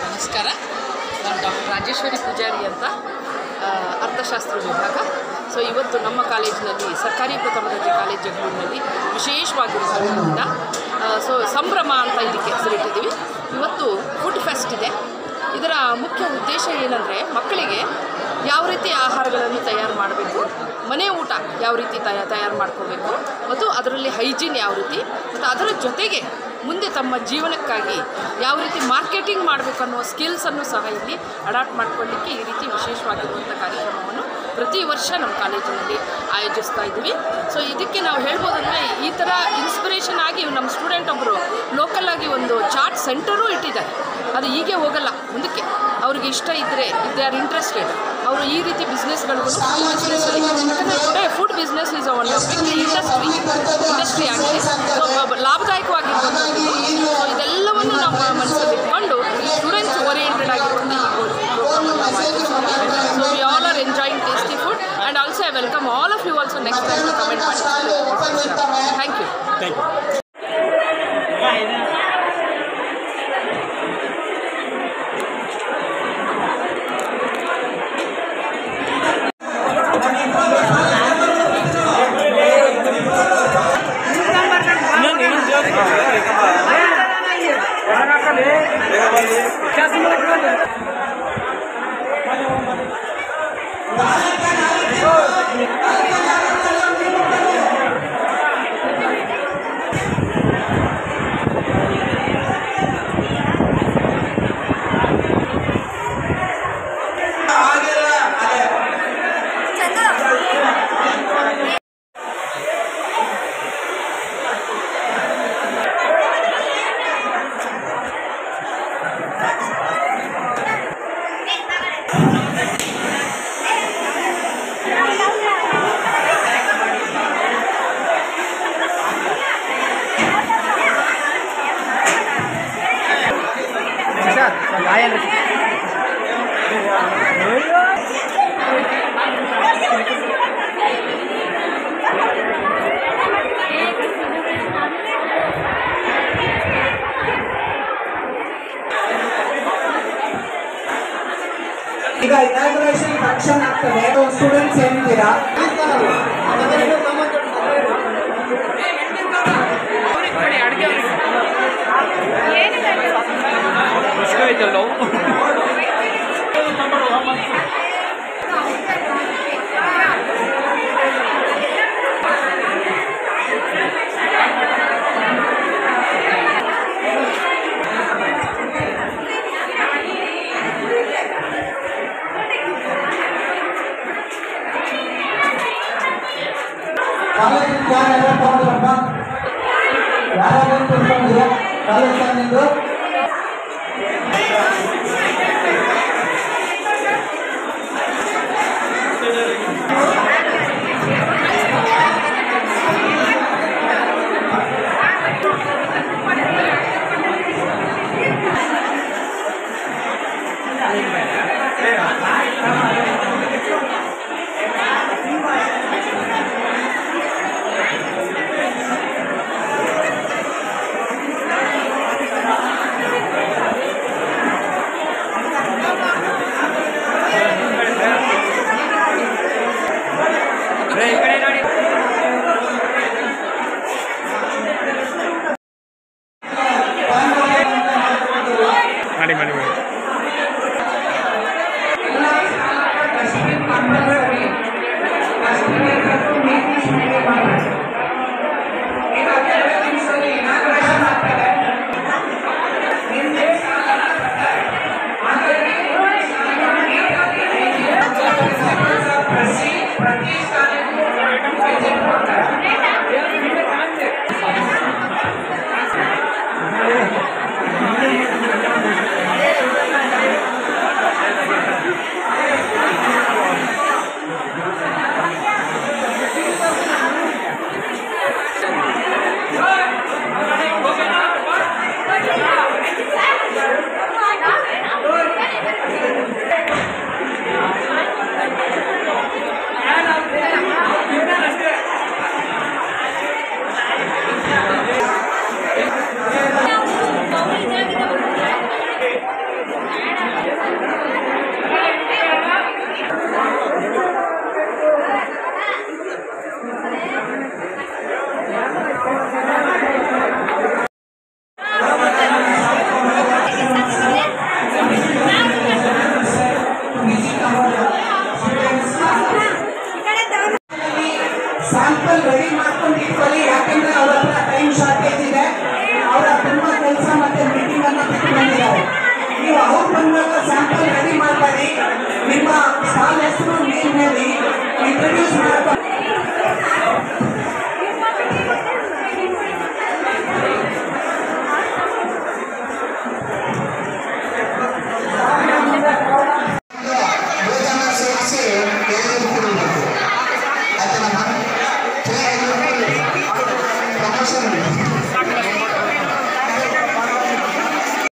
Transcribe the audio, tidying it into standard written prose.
ನಮಸ್ಕಾರ, ನಾನು ಡಾಕ್ಟರ್ ರಾಜೇಶ್ವರಿ ಪೂಜಾರಿ ಅಂತ, ಅರ್ಥಶಾಸ್ತ್ರ ವಿಭಾಗ. ಸೊ ಇವತ್ತು ನಮ್ಮ ಕಾಲೇಜಿನಲ್ಲಿ, ಸರ್ಕಾರಿ ಪ್ರಥಮ ದರ್ಜೆ ಕಾಲೇಜ್ ಜಗಳೂರಿನಲ್ಲಿ ವಿಶೇಷವಾಗಿರೋದ್ರಿಂದ ಸಂಭ್ರಮ ಅಂತ ಇದಕ್ಕೆ ಹೆಸರಿಟ್ಟಿದ್ದೀವಿ. ಇವತ್ತು ಫುಡ್ ಫೆಸ್ಟ್ ಇದೆ. ಇದರ ಮುಖ್ಯ ಉದ್ದೇಶ ಏನಂದರೆ, ಮಕ್ಕಳಿಗೆ ಯಾವ ರೀತಿ ಆಹಾರಗಳನ್ನು ತಯಾರು ಮಾಡಬೇಕು, ಮನೆ ಊಟ ಯಾವ ರೀತಿ ತಯಾರು ಮಾಡ್ಕೋಬೇಕು, ಮತ್ತು ಅದರಲ್ಲಿ ಹೈಜೀನ್ ಯಾವ ರೀತಿ, ಮತ್ತು ಅದರ ಜೊತೆಗೆ ಮುಂದೆ ತಮ್ಮ ಜೀವನಕ್ಕಾಗಿ ಯಾವ ರೀತಿ ಮಾರ್ಕೆಟಿಂಗ್ ಮಾಡಬೇಕು ಅನ್ನೋ ಸ್ಕಿಲ್ಸನ್ನು ಸಹ ಇಲ್ಲಿ ಅಡಾಪ್ಟ್ ಮಾಡ್ಕೊಳ್ಳಿಕ್ಕೆ ಈ ರೀತಿ ವಿಶೇಷವಾಗಿರುವಂಥ ಕಾರ್ಯಕ್ರಮವನ್ನು ಪ್ರತಿ ವರ್ಷ ನಮ್ಮ ಕಾಲೇಜಿನಲ್ಲಿ ಆಯೋಜಿಸ್ತಾ ಇದ್ದೀವಿ. ಸೊ ಇದಕ್ಕೆ ನಾವು ಹೇಳ್ಬೋದಂದರೆ, ಈ ಥರ ಇನ್ಸ್ಪಿರೇಷನ್ ಆಗಿ ನಮ್ಮ ಸ್ಟೂಡೆಂಟ್ ಒಬ್ಬರು ಲೋಕಲಾಗಿ ಒಂದು ಚಾಟ್ ಸೆಂಟರೂ ಇಟ್ಟಿದ್ದಾರೆ. ಅದು ಹೀಗೆ ಹೋಗಲ್ಲ, ಮುಂದಕ್ಕೆ ಅವ್ರಿಗೆ ಇಷ್ಟ ಇದ್ದರೆ, ಇಫ್ ದೇ ಆರ್ ಇಂಟ್ರೆಸ್ಟೆಡ್, ಅವರು ಈ ರೀತಿ ಬಿಸ್ನೆಸ್ಗಳಿಗೂ ಫುಡ್ ಬಿಸ್ನೆಸ್ಸಲ್ಲಿ, ಯಾಕಂದರೆ today food business is one big industry ಆಗಿದೆ. ಸೊ ಲಾಭದಾಯಕವಾಗಿರುವಂಥದ್ದು. ಸೊ ಇದೆಲ್ಲವನ್ನು ನಾವು ಮನಸ್ಸಲ್ಲಿ ಇಟ್ಕೊಂಡು ಸ್ಟೂಡೆಂಟ್ಸ್ ಓರಿಯೆಂಟೆಡ್ ಆಗಿರುವಂಥ ಈ ಪ್ರೋಗ್ರಾಮ್ ನಾವು ಆಯೋಜಿಸ್ತೀವಿ. So we all are enjoying tasty food, and also I welcome all of you also next time to comment ಮಾಡಿ. Thank you. ಈಗ ಇನಾಗ್ರೇಷನ್ ಫಂಕ್ಷನ್ ಆಗ್ತದೆ. ಸ್ಟೂಡೆಂಟ್ಸ್ ಏನಿದ್ದೀರಾ? ಕಾಲೇಜ್ ಯಾರೆಲ್ಲ ತಗೊಂಡ್ರಪ್ಪ? ಯಾರಾದ್ರೂ ತಿಳ್ಕೊಂಡಿದ್ದೀರಾ ಕಾಲೇಜ್ ನಿಂದು? ಮಾಡಿ